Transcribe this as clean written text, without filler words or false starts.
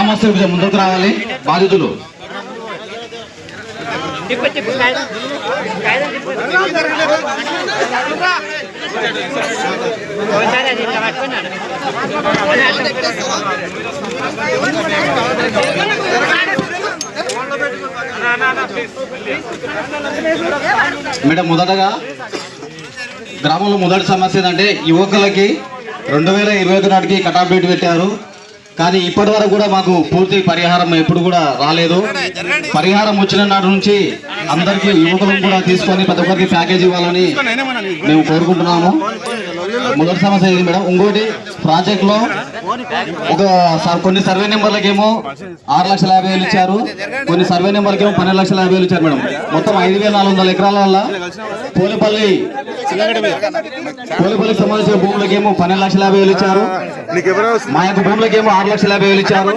గ్రామస్తులు కొంచెం ముందుకు రావాలి బాధితులు. మేడం, మొదటగా గ్రామంలో మొదటి సమస్య ఏంటంటే యువకులకి 2021 నాటికి కటాఫ్ డేట్ పెట్టారు. కానీ ఇప్పటి వరకు కూడా మాకు పూర్తి పరిహారం ఎప్పుడు కూడా రాలేదు. పరిహారం వచ్చిన నాటి నుంచి అందరికీ యువకులను కూడా తీసుకొని ప్రతి ఒక్కరికి ప్యాకేజ్ ఇవ్వాలని మేము కోరుకుంటున్నాము. మొదటి సమస్య ఇది మేడం. ఇంకోటి ప్రాజెక్ట్ లో కొన్ని సర్వే నెంబర్లకేమో 6,50,000 ఇచ్చారు, కొన్ని సర్వే నెంబర్లకేమో 12,50,000 ఇచ్చారు మేడం. మొత్తం 5,400 ఎకరాల వల్ల పోలేపల్లికి సంబంధించిన భూములకేమో 12,50,000 ఇచ్చారు, మా యొక్క భూములకేమో 6,50,000 ఇచ్చారు.